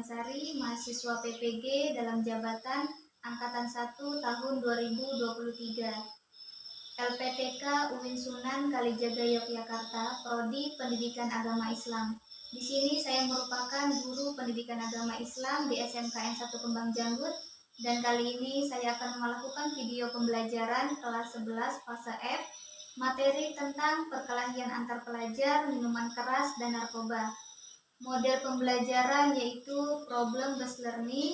Sari, mahasiswa PPG dalam jabatan Angkatan 1 tahun 2023. LPTK UIN Sunan Kalijaga Yogyakarta, Prodi Pendidikan Agama Islam. Di sini saya merupakan guru pendidikan agama Islam di SMKN 1 Kembang Janggut, dan kali ini saya akan melakukan video pembelajaran kelas 11 fase F, materi tentang perkelahian antar pelajar, minuman keras, dan narkoba. Model pembelajaran yaitu problem based learning.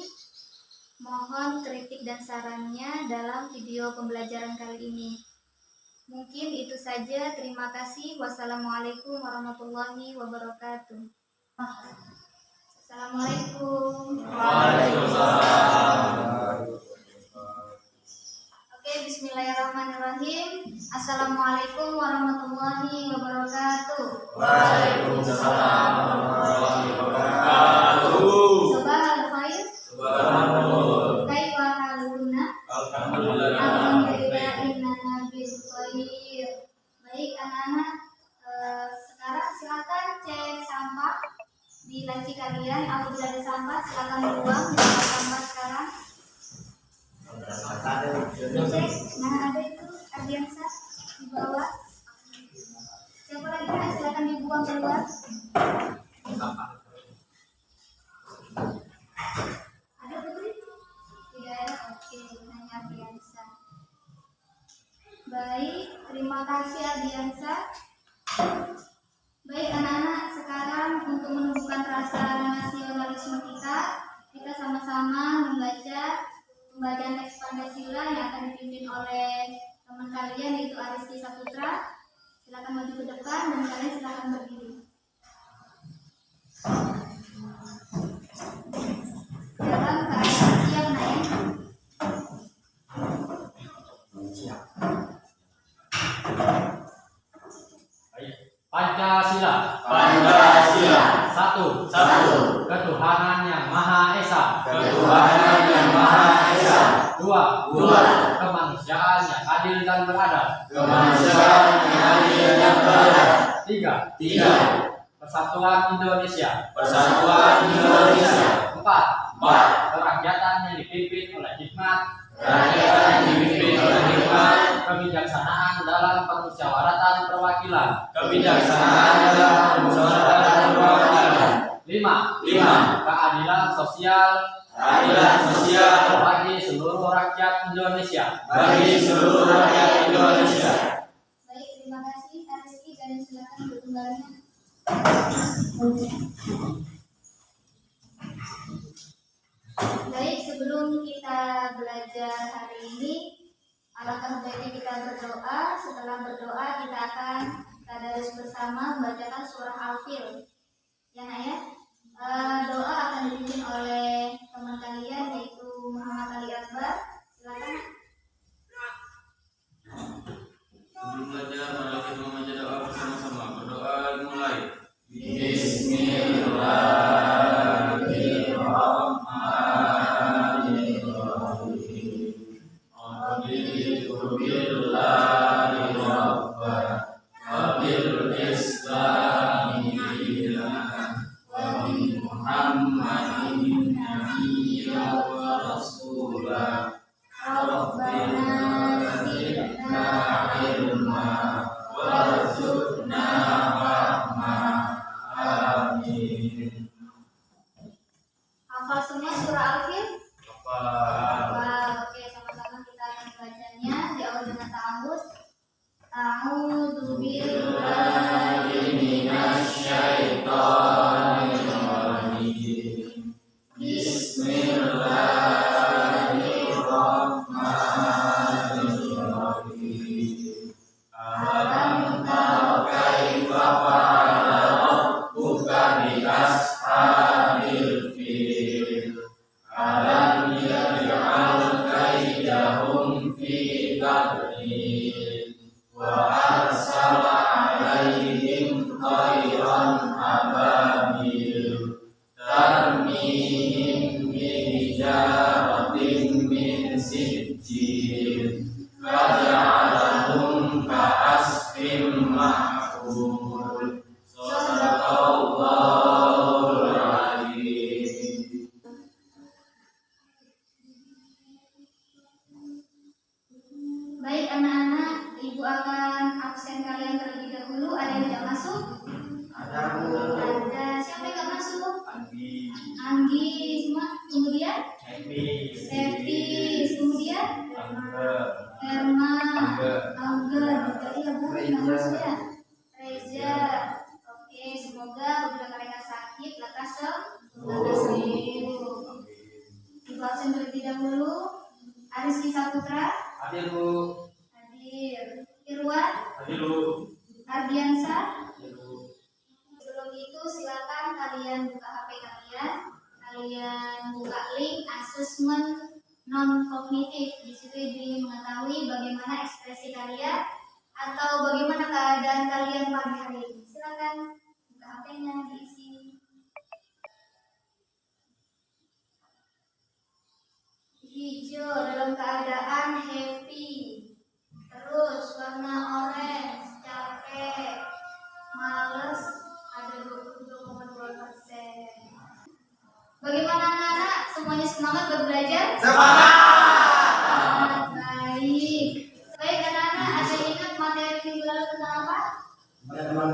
Mohon kritik dan sarannya dalam video pembelajaran kali ini. Mungkin itu saja. Terima kasih. Wassalamualaikum warahmatullahi wabarakatuh. Assalamualaikum. Waalaikumsalam. Oke, bismillahirrahmanirrahim. Assalamualaikum warahmatullahi wabarakatuh. Waalaikumsalam warahmatullahi wabarakatuh. Sabahal khair. Subhanallah. Kaifa haluna? Alhamdulillah. Alhamdulillah innana bil khair. Baik anak-anak, sekarang silakan cek sampah di laci kalian. Apabila ada sampah silakan dibuang di tempat sampah sekarang. Cek, nah ada itu Ardiansa di bawah. Siapa lagi? Nah, silakan dibuang keluar. Ada Putri? Tidak ada. Oke, hanya Ardiansa. Baik, terima kasih Ardiansa. Baik anak-anak, sekarang untuk menumbuhkan rasa nasionalisme kita sama-sama membaca pembacaan teks Pancasila yang akan dipimpin oleh teman kalian yaitu Aristi Saputra. Silakan maju ke depan dan kalian silakan berdiri. Dalam keadaan siap, nak ya? Siap. Pancasila. Pancasila. Satu. Ketuhanan yang Maha Esa. Ketuhanan yang Maha Esa. Dua. Dua. Kemanusiaan yang adil dan beradab. Kemanusiaan yang adil dan beradab. Tiga. Persatuan Indonesia. Persatuan Indonesia. Empat. Kerakyatan yang dipimpin oleh hikmat. Rakyat yang dipimpin oleh hikmat. Kebijaksanaan dalam permusyawaratan perwakilan. Kebijaksanaan dalam permusyawaratan perwakilan. Lima. Keadilan sosial. Keadilan sosial Bagi seluruh rakyat Indonesia. bagi seluruh rakyat Indonesia. Baik, terima kasih Aristi, dan silakan untuk kembalinya. Baik, sebelum kita belajar hari ini, alangkah baiknya kita berdoa. Setelah berdoa, kita akan tadarus bersama membacakan surah Al-Fil. Ya, nak ya? Doa akan dipimpin oleh teman kalian yaitu Muhammad Ali Akbar. Silakan. Sebelum belajar, mari kita membaca doa bersama-sama. Berdoa dimulai. Bismillahirrahmanirrahim. Raditu billahi rabban wa bil islami dinan wa bi Muhammadin nabiyyan wa rasulah. Rabbana zidna ilma warzuqna rahmah. Amin. Hafal semua surah Al-Fil? Apa? Hafal. Oke, sama-sama kita akan bacanya. Di awal dengan ta'awuz. A'udzu billahi Minasyaitonir rajim. Bismillahirrahmanirrahim. Alam tara kaifa fa'ala rabbuka bi ashabil fil. Alam yaj'al Anggis, kemudian Septis, kemudian Herma, Angger, iya Bu, namanya Reza. Oke, semoga apabila mereka sakit lekas sembuh. Ibu absen terlebih dahulu. Ariski Saputra, Hadir Bu. hadir. Irwan, Hadir Bu. Ardiansa. Hadir Bu. Sebelum itu silakan kalian buka HP kalian buka link asesmen non kognitif. Di situ Ibu ingin mengetahui bagaimana ekspresi kalian atau bagaimana keadaan kalian pagi hari ini. Silakan buka HP-nya, diisi. Hijau dalam keadaan happy. Terus warna orange capek, males, ada 22,2%. Bagaimana anak-anak? Semuanya semangat belajar? Semangat! Baik. Baik anak-anak, ada yang ingat materi minggu lalu tentang apa? Tentang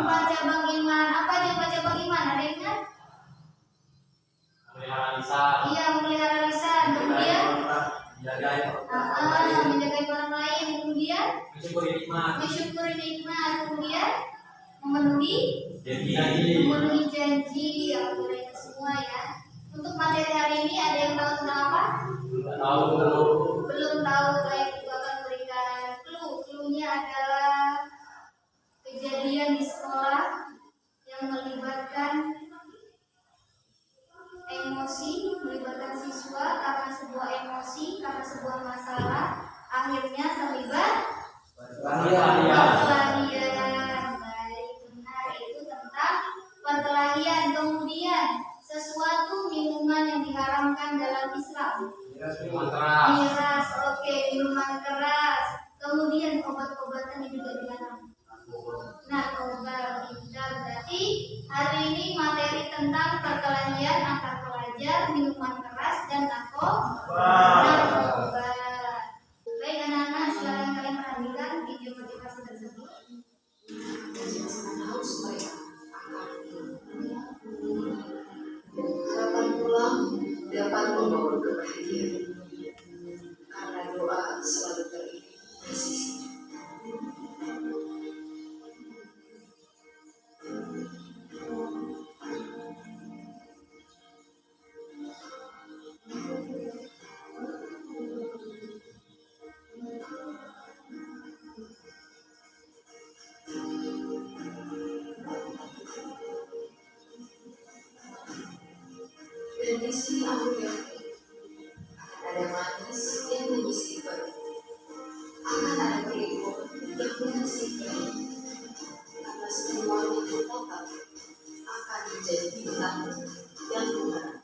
4 cabang iman. Apa aja 4 cabang iman? Ada yang ingat? Memelihara lisan. Iya, memelihara lisan. Kemudian menjaga orang lain. Kemudian mensyukuri nikmat. Kemudian memenuhi janji. Alhamdulillah itu semua ya. Untuk materi hari ini ada yang tahu tentang apa? Belum tahu. Baik, Ibu akan berikan clue-nya adalah kejadian di sekolah yang melibatkan emosi, melibatkan siswa karena sebuah emosi, karena sebuah masalah, akhirnya terlibat perkelahian. Baik, benar, itu tentang perkelahian. Kemudian sesuatu minuman yang diharamkan dalam Islam. Miras, oke, minuman keras. Kemudian obat-obatan yang juga dilarang. Narkoba, berarti hari ini materi tentang perkelahian antar pelajar, minuman keras dan narkoba. Baik anak-anak, silakan kalian perhatikan video motivasi tersebut. Harapan pulang dapat membawa kebahagiaan karena doa selalu teriring presisi. Dan di sini aku yakin akan ada manis yang menyisihkan, akan ada berikut yang menyisihkan, karena semuanya total akan menjadi bintang yang benar.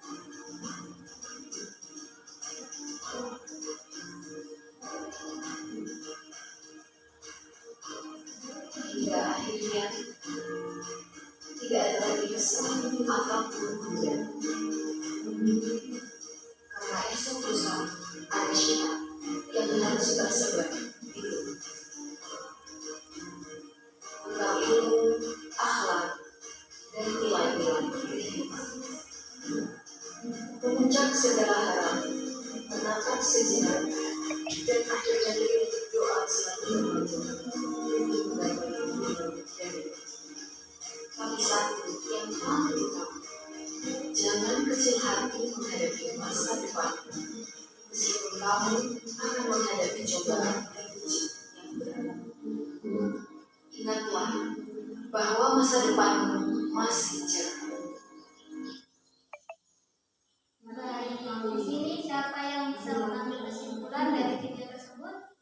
Hingga akhirnya tidak ada lagi kesalahan apapun kemudian. Karena esok lusa ada syiar yang harus tersebar itu tentang ilmu, akhlak, dan nilai-nilai kehidupan. Memuncak segala harap, menatap sejenak, dan akhirnya diri doa selalu bermanfaat. Tapi satu yang paling utama, jangan kecil hati menghadapi masa depan. Meskipun kamu akan menghadapi cobaan dan ujian yang berat, ingatlah bahwa masa depanmu masih cerah. Baik, di sini siapa yang bisa mengambil kesimpulan dari video tersebut?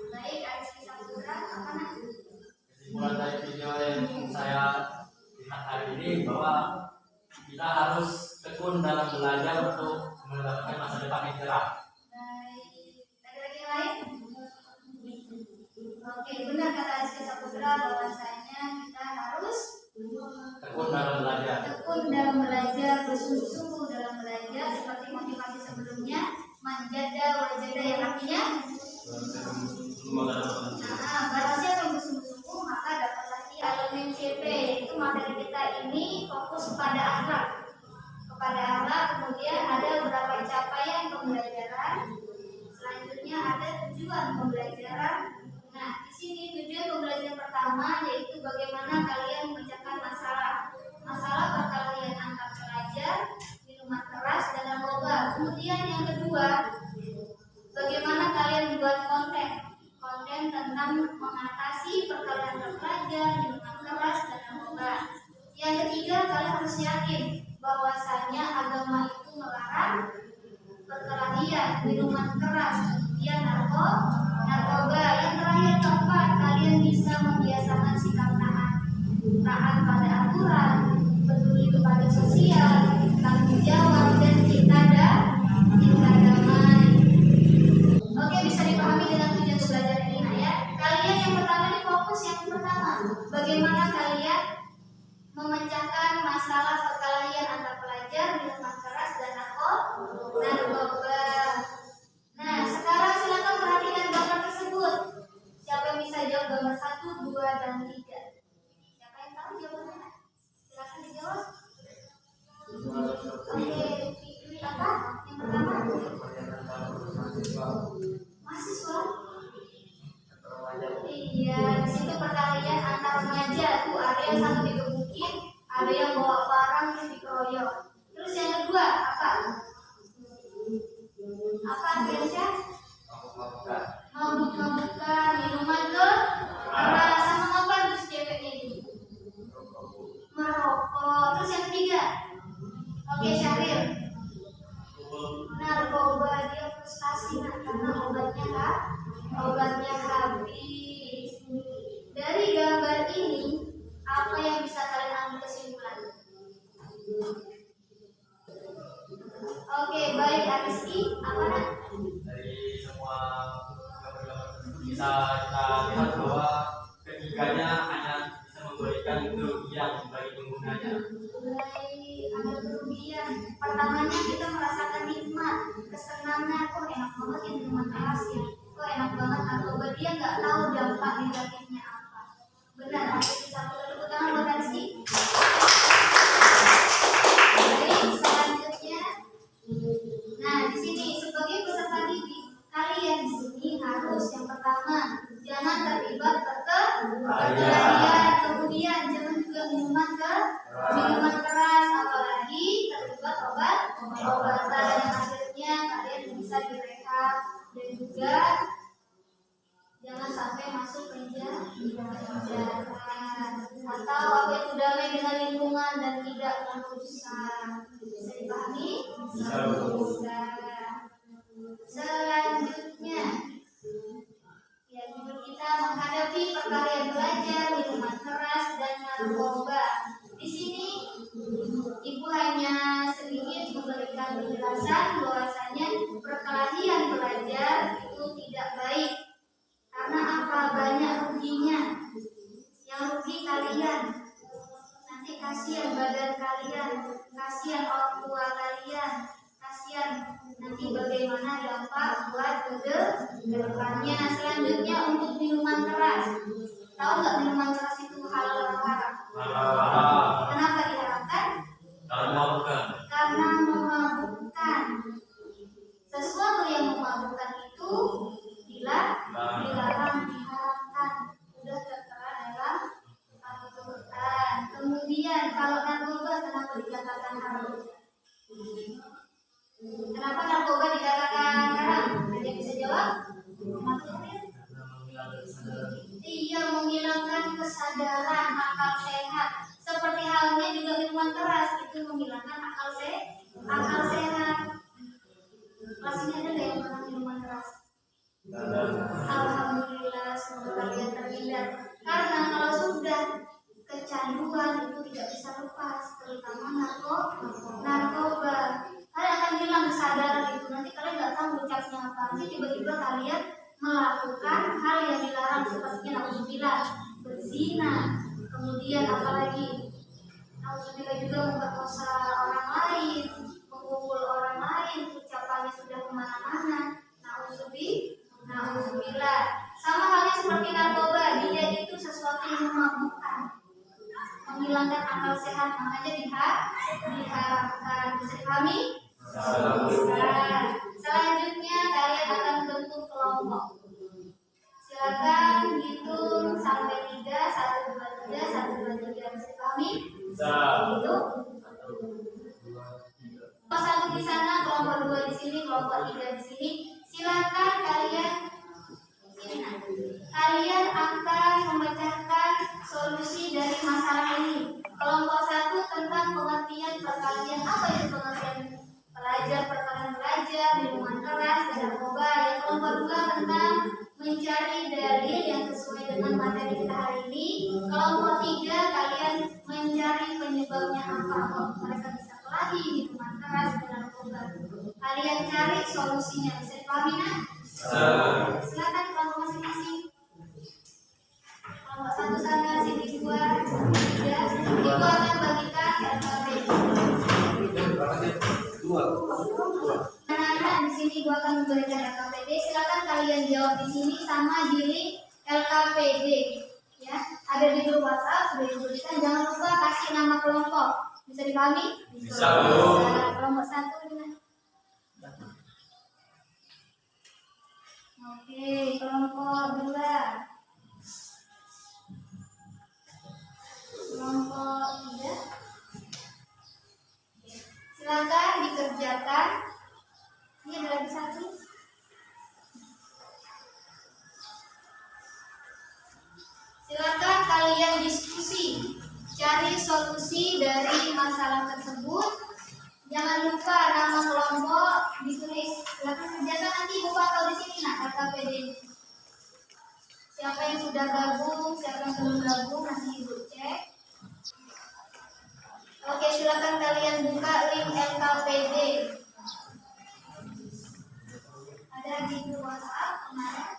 Baik, Ariski Saputra, apa nanti? Kesimpulan dari video yang saya lihat hari ini bahwa kita harus tekun dalam belajar untuk mendapatkan masa depan yang cerah. Baik, ada lagi yang lain? Oke, benar kata Ariski Saputra bahwasanya kita harus Tekun dalam belajar. Bersungguh-sungguh dalam belajar, seperti motivasi sebelumnya, manjada wajada yang artinya barang siapa yang bersungguh-sungguh maka dapatlah ia. Elemen C SPP, itu materi kita ini fokus kepada akhlak. Kemudian ada beberapa capaian pembelajaran. Selanjutnya ada tujuan pembelajaran. Nah, di sini tujuan pembelajaran pertama yaitu bagaimana kalian memecahkan masalah perkelahian antar pelajar, minuman keras dan narkoba. Kemudian yang kedua, bagaimana kalian membuat konten tentang mengatasi perkelahian antar pelajar, minuman keras dan narkoba. Yang ketiga, kalian harus yakin bahwasanya agama itu melarang perkelahian, minuman keras, kemudian narkoba. Yang terakhir, keempat, kalian bisa membiasakan sikap taat pada aturan, peduli kepada sosial, tanggung jawab, dan cinta damai. Oke, bisa dipahami dengan tujuan belajar ini, nah ya. Kalian yang pertama ini fokus yang pertama, bagaimana kalian memecahkan masalah perkelahian antar pelajar, minuman keras dan narkoba. Nah, sekarang silakan perhatikan gambar tersebut. Siapa yang bisa jawab gambar 1, 2, dan 3? Siapa yang tahu jawabannya? Silakan dijawab. Oke, pilih apa? Yang pertama? Mahasiswa. Iya, di situ perkelahian antar remaja tuh, ada yang satu digebukin, ada yang bawa barang terus dikeroyok. Terus yang kedua apa? Apa Andresya? Mabuk-mabukan, minuman keras, sama apa terus ceweknya itu? Merokok. Terus yang ketiga? Oke, Syahril. Narkoba, dia frustasi karena obatnya habis. Dari gambar ini, apa yang bisa kalian ambil kesimpulan? Oke, baik Ariski, apa nak? Dari semua gambar-gambar tersebut bisa kita lihat bahwa ketiganya hanya bisa memberikan kerugian bagi penggunanya. Baik, ada kerugian. Pertamanya kita merasakan nikmat, kesenangan. Kok enak banget ya minuman keras ya. Kok enak banget narkoba, dia nggak tahu dampak negatifnya apa. Benar, ada bisa tepuk tangan buat Ariski. Baik, selanjutnya. Nah, di sini sebagai peserta didik, kalian di sini harus yang pertama jangan terlibat perkelahian, kemudian jangan juga minuman keras, apalagi terlibat obatan yang akhirnya kalian bisa direhab, dan juga jangan sampai masuk penjara atau apa itu damai dengan lingkungan dan tidak merusak. Bisa dipahami? Bisa. Selanjutnya, ya, kita menghadapi perkelahian pelajar, minuman keras dan narkoba. Di sini Ibu hanya sedikit memberikan penjelasan bahwasanya perkelahian pelajar itu tidak baik. Karena apa? Banyak ruginya. Yang rugi kalian. Nanti kasihan badan kalian, kasihan orang tua kalian, kasihan nanti bagaimana dampak buat ke depannya. Selanjutnya untuk minuman keras. Tahu nggak minuman keras itu halal atau haram? Kenapa diharamkan? Karena memabukkan. Sesuatu yang memabukkan itu dilarang, diharamkan. Sudah tertera dalam Al-Quran. Kemudian kalau narkoba kenapa dikatakan haram? Kenapa narkoba dikatakan haram? Ada yang bisa jawab? Iya, menghilangkan kesadaran, akal sehat. Seperti halnya juga minuman keras itu menghilangkan akal sehat. Masih ada nggak yang pernah minuman keras? Alhamdulillah, semoga kalian terhindar. Karena kalau sudah kecanduan itu tidak bisa lepas, terutama narkoba. Kalian akan hilang kesadaran itu. Nanti kalian nggak tahu ucapnya apa. Nanti tiba-tiba kalian melakukan hal yang dilarang seperti nauzubillah, berzina, kemudian apalagi nauzubillah juga memperkosa orang lain, memukul orang lain, ucapannya sudah kemana-mana. Nauzubillah. Sama halnya seperti narkoba, dia itu sesuatu yang memabukkan. menghilangkan akal sehat, makanya diharamkan. Bisa dipahami? Selanjutnya kalian akan bentuk kelompok. Silakan hitung sampai 3, 1, 2, 3, 1, 2, 3. Bisa dipahami? Itu. Kelompok 1 di sana, kelompok 2 di sini, kelompok 3 di sini. Silakan kalian akan memecahkan solusi dari masalah ini. Kelompok 1 tentang pengertian perkalian. Apa itu pengertian? Perkalian pelajar, minuman keras, dan narkoba. Yang kelompok 2 tentang mencari dalil yang sesuai dengan materi kita hari ini. Kelompok 3 kalian mencari penyebabnya apa. Kok mereka bisa keladi, minuman keras, dan narkoba. Kalian cari solusinya. Bisa dipahami, nah? Silakan kelompok masing-masing. Kelompok 1 sana, sini 2, 3. Ibu akan bagikan LKPD. Anak-anak di sini gua akan memberikan LKPD. Silakan kalian jawab di sini sama di link LKPD. Ya, ada di grup WhatsApp sudah diberikan. Jangan lupa kasih nama kelompok. Bisa dipahami? Bisa. Kelompok 1 gimana? Oke, kelompok 2. Kelompok 3. Silakan dikerjakan. Ini ada lagi 1. Silakan kalian diskusi, cari solusi dari masalah tersebut. Jangan lupa nama kelompok ditulis. Silakan kerjakan nanti buka atau di sini nah LKPD. Siapa yang sudah gabung, siapa yang belum gabung nanti ibu cek. Oke, silakan kalian buka link LKPD. Ada di grup WhatsApp kemarin.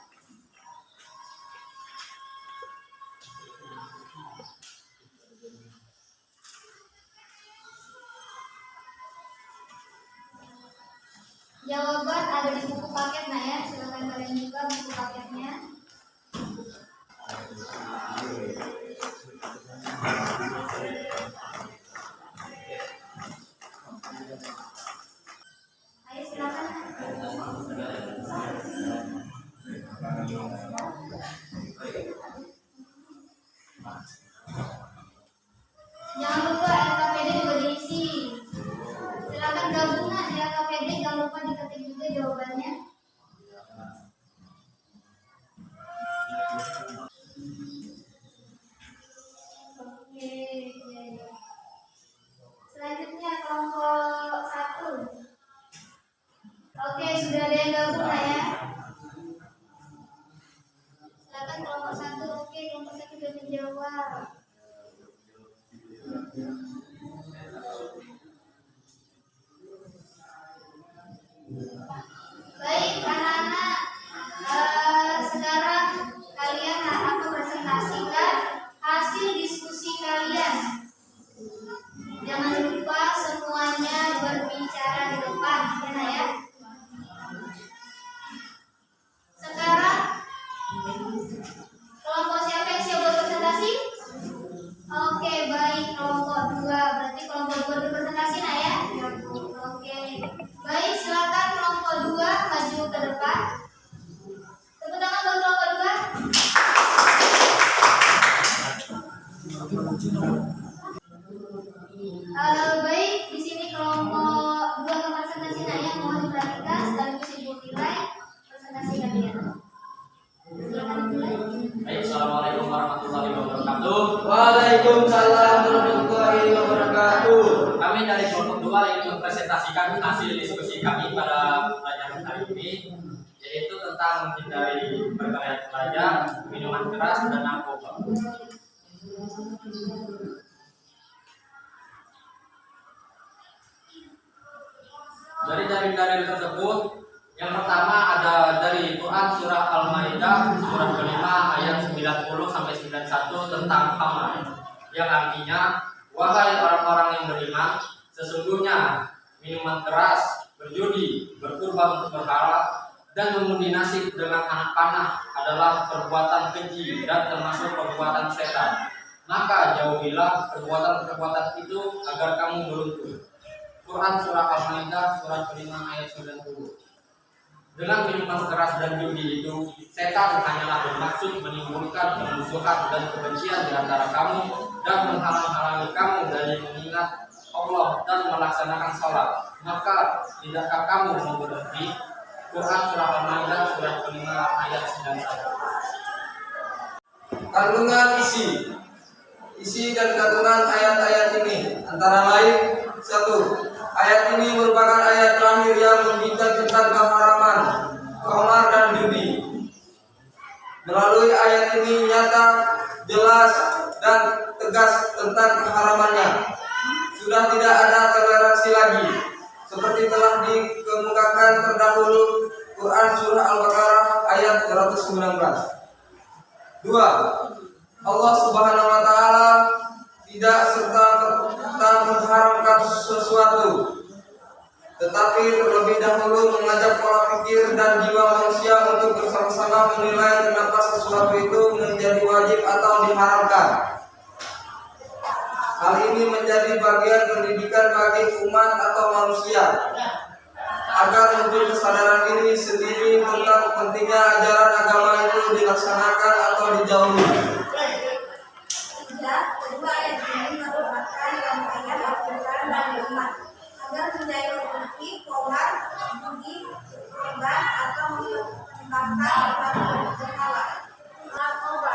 Jawaban ada di buku paket nah ya. Silakan kalian buka buku paketnya. Ayo silakan. Jangan lupa LKPD juga diisi. Silakan gabung nah di LKPD. Jangan lupa diketik juga jawabannya. Oke. Selanjutnya kelompok 1. Oke, sudah ada yang gabung lah ya. Silakan kelompok 1. Oke, kelompok 1 sudah menjawab. Baik, anak-anak, sekarang kalian akan presentasikan hasil diskusi kalian. Jangan lupa semuanya berbicara di depan, ya. Sekarang kelompok siapa yang siap buat presentasi? Oke, baik, kelompok 2. Berarti kelompok 2 berpresentasi nah ya. Oke. Baik, silakan kelompok 2 maju ke depan. Tepuk tangan buat kelompok 2. Baik, di sini kelompok 2 akan presentasi nah ya. Mohon diperhatikan sekaligus ibu nilai presentasi kalian. Silakan dimulai. Baik, assalamualaikum warahmatullahi wabarakatuh. Waalaikumsalam warahmatullahi wabarakatuh. Kami dari kelompok 2 ingin mempresentasikan hasil diskusi kami pada pelajaran hari ini, yaitu tentang menghindari perkelahian pelajar, minuman keras, dan narkoba. Dari dalil-dalil tersebut, yang pertama ada dari Quran surah Al-Maidah surat kelima ayat 90 sampai 91 tentang khamar, yang artinya, wahai orang-orang yang beriman, sesungguhnya minuman keras, berjudi, berkurban untuk berhala, dan mengundi nasib dengan anak panah adalah perbuatan keji dan termasuk perbuatan setan. maka jauhilah perbuatan-perbuatan itu agar kamu beruntung. Quran Surah Al-Maidah surat kelima ayat 90. Dengan minuman keras dan judi itu, setan hanyalah bermaksud menimbulkan permusuhan dan kebencian di antara kamu dan menghalang-halangi kamu dari mengingat Allah dan melaksanakan sholat. Maka tidakkah kamu mau berhenti? Quran Surah Al-Maidah surat kelima ayat 91. Kandungan isi dan kandungan ayat-ayat ini antara lain: 1. Ayat ini merupakan ayat terakhir yang membincang tentang keharaman khamar dan judi. Melalui ayat ini nyata, jelas, dan tegas tentang keharamannya. Sudah tidak ada toleransi lagi, seperti telah dikemukakan terdahulu Quran Surah Al-Baqarah ayat 219. 2. Allah Subhanahu wa Ta'ala tidak serta-merta mengharamkan sesuatu, tetapi terlebih dahulu mengajak pola pikir dan jiwa manusia untuk bersama-sama menilai kenapa sesuatu itu menjadi wajib atau diharamkan. Hal ini menjadi bagian pendidikan bagi umat atau manusia agar muncul kesadaran diri sendiri tentang pentingnya ajaran agama itu dilaksanakan atau dijauhi. Kedua ayat ini merupakan rangkaian aturan bagi umat agar menjauhi pola judi, riba atau menyebabkan berhala. Narkoba.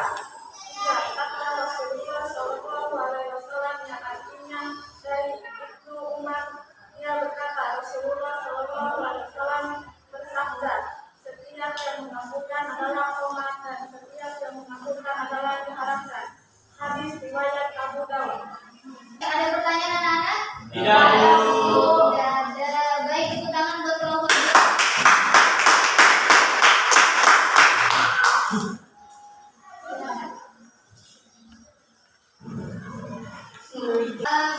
Ya, kata Rasulullah Shallallahu Alaihi Wasallam yang artinya dari Ibnu Umar, dia berkata, Rasulullah Shallallahu Alaihi Wasallam bersabda, setiap yang mengaburkan adalah khamar dan setiap yang mengaburkan adalah diharamkan. Hadis riwayat Abu Dawud. Ada pertanyaan anak-anak? Tidak. Tidak ada. Baik, tepuk tangan buat kelompok.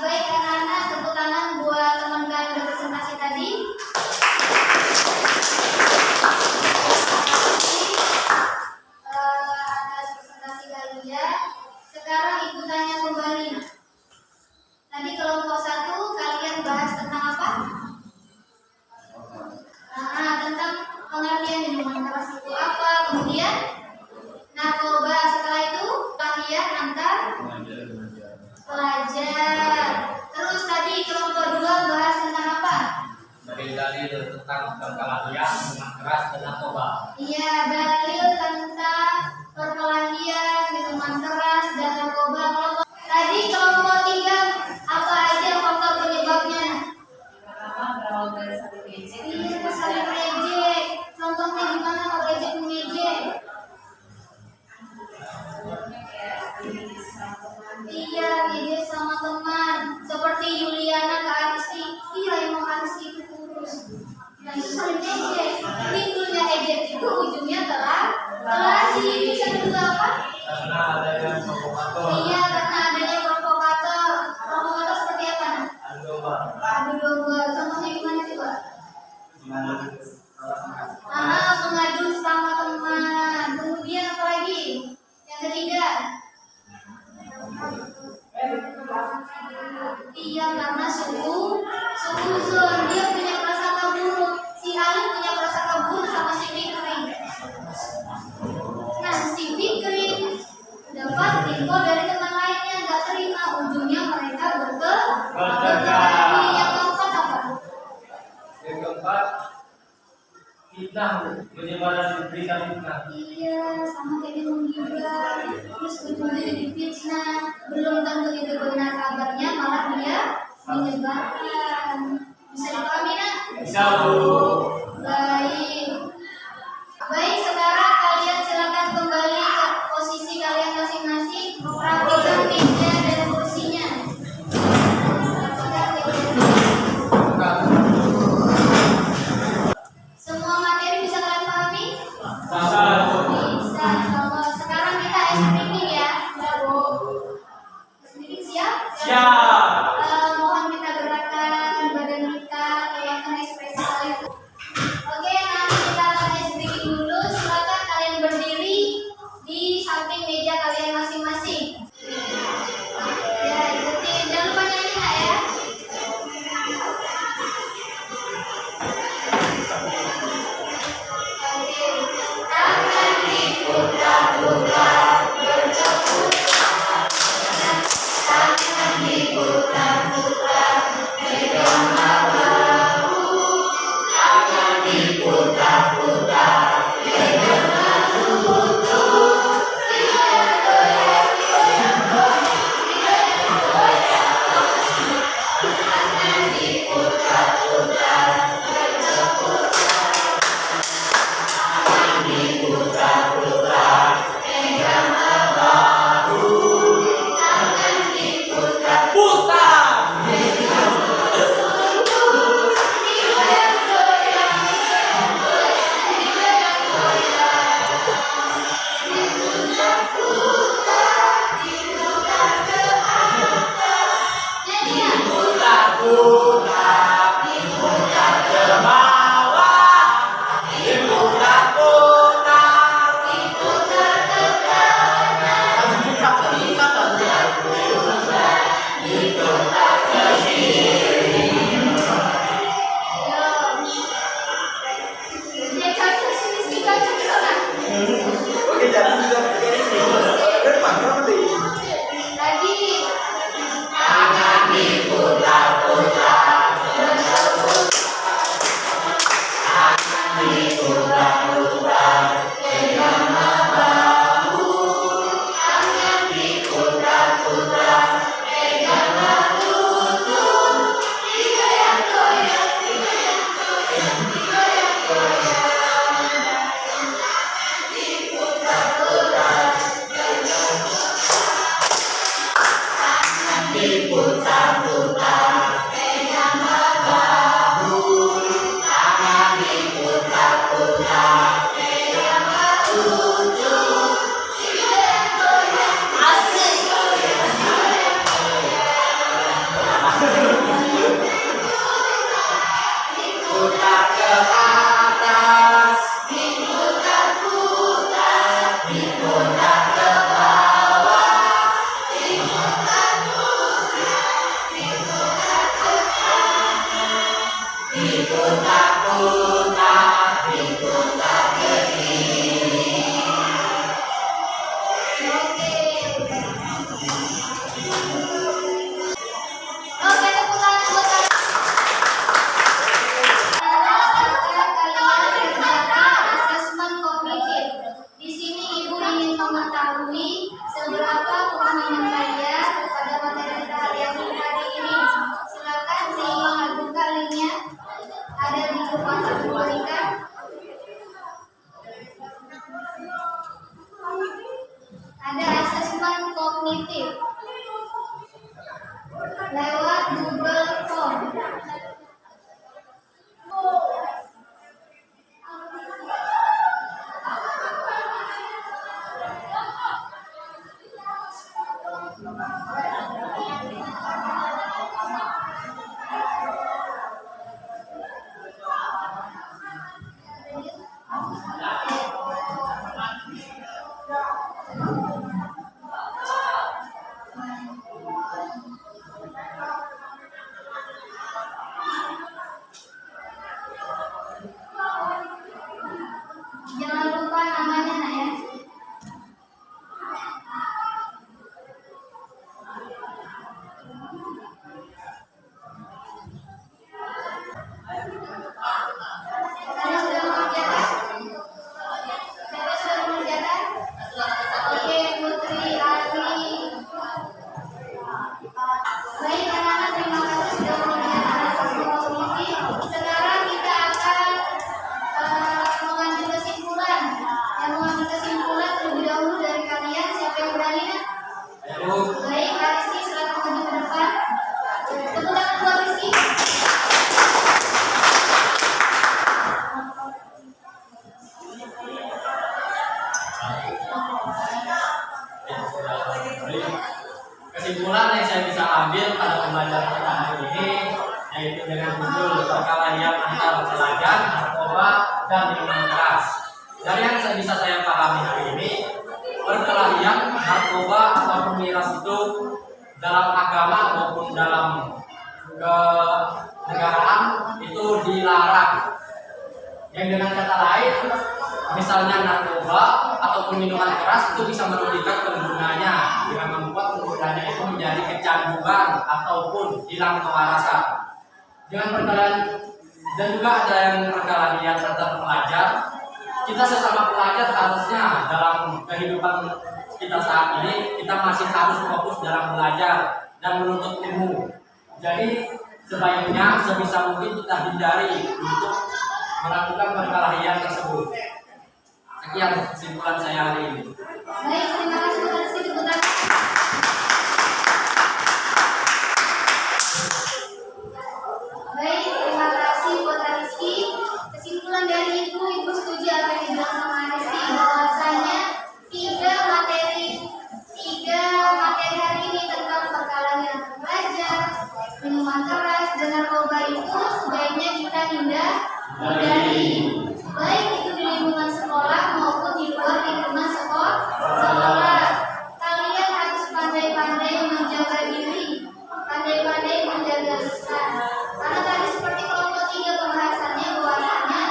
Baik anak-anak, tepuk tangan buat teman kalian yang berpresentasi tadi. Atas presentasi kalian. Sekarang ibu tanya kembali. Tadi kelompok 1 kalian bahas tentang apa? Tentang pengertian minuman keras itu apa. Kemudian narkoba. Setelah itu kalian antar pelajar. Terus tadi kelompok 2 bahas tentang apa? Dalil tentang perkelahian, minuman keras, dan narkoba. Iya, dalil tentang perkelahian, minuman keras, dan narkoba. Tadi kelompok 3 apa aja faktor penyebabnya? Iya, saling ejek. Contohnya gimana kalau ejek mengejek? Iya, ejek sama teman. Seperti Yuliana ke Aristi. Iya, emang Aristi itu kurus. Nah, itu saling ejek. Timbulnya ejek itu ujungnya kelahi. Bisa kedua apa? Karena adanya provokator. Iya, karena adanya provokator. Provokator seperti apa? Adu domba. Contohnya gimana coba? Mengadu sama teman. Kemudian apa lagi? Yang ketiga. Iya, karena suzon. Dia punya prasangka buruk. Si Ali punya prasangka buruk sama si Fikri. Nah, si Fikri dapat info dari teman lainnya, nggak terima. Ujungnya mereka berkelahi. Yang keempat apa? Yang keempat, fitnah, penyebaran berita fitnah. Iya, sama kayak dia menggibah. Terus ujungnya jadi fitnah. Belum tentu itu benar kabarnya, malah dia menyebarkan. Bisa dipahami nak? Bisa, Bu. Baik. Baik, sekarang kalian silakan kembali ke posisi kalian masing-masing. Rapikan meja dan kursinya. Semua materi bisa kalian pahami? Bisa. Sekarang kita speaking ya. Speaking siap? Mohon kita gerakan badan kita, keluarkan ekspresi kalian. Oke, nanti kita akan speaking dulu. Silakan kalian berdiri di samping meja kalian masing-masing. Oke, tepuk tangan buat kalian. Kalian kerjakan asesmen kognitif. Di sini Ibu ingin mengetahui seberapa pemahaman kalian pada materi yang hari ini. Silakan dibuka linknya. Ada di grup WhatsApp Monika. Ada asesmen kognitif lewat Google Form. Jangan lupa namanya, Nak, ya. Kalian sudah mengerjakan? Siapa sudah mengerjakan? Oke, Putri, Ali. Baik, anak-anak, terima kasih sudah mengerjakan asesmen kognitif. Sekarang kita akan mengambil kesimpulan. Yang mengambil kesimpulan terlebih dahulu dari kalian, siapa yang berani, Nak? Ayo. Baik, Kak Rizky, silakan maju ke depan. Tepuk tangan buat Rizky. Kesimpulan yang saya bisa ambil pada pembelajaran kita hari ini yaitu dengan judul perkelahian antara pelajar, narkoba, dan minuman keras. Dari yang bisa saya pahami hari ini, perkelahian, narkoba, ataupun miras itu dalam agama maupun dalam kenegaraan itu dilarang. Yang dengan kata lain, misalnya narkoba ataupun minuman keras itu bisa merugikan penggunanya dengan membuat penggunanya itu menjadi kecanduan ataupun hilang kewarasan. Dengan perkelahian dan juga ada yang perkelahian antar pelajar, kita sesama pelajar harusnya dalam kehidupan kita saat ini kita masih harus fokus dalam belajar dan menuntut ilmu. Jadi sebaiknya sebisa mungkin kita hindari untuk melakukan perkelahian tersebut. Sekian kesimpulan saya hari ini. Baik, terima kasih buat Rizky, tepuk tangan. Baik, terima kasih buat Rizky. Kesimpulan dari Ibu setuju apa yang dibilang sama Rizky, bahwasanya tiga materi hari ini tentang perkelahian pelajar, minuman keras, dan narkoba itu sebaiknya kita hindari, baik itu di lingkungan sekolah maupun di luar lingkungan sekolah. Kalian harus pandai-pandai menjaga diri, pandai-pandai menjaga lisan. Karena tadi seperti kelompok 3 pembahasannya bahwasanya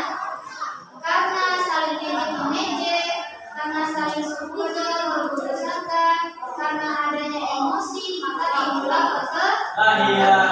karena saling mengejek, karena saling suzon, berburuk sangka, karena adanya emosi, maka timbullah perkelahian.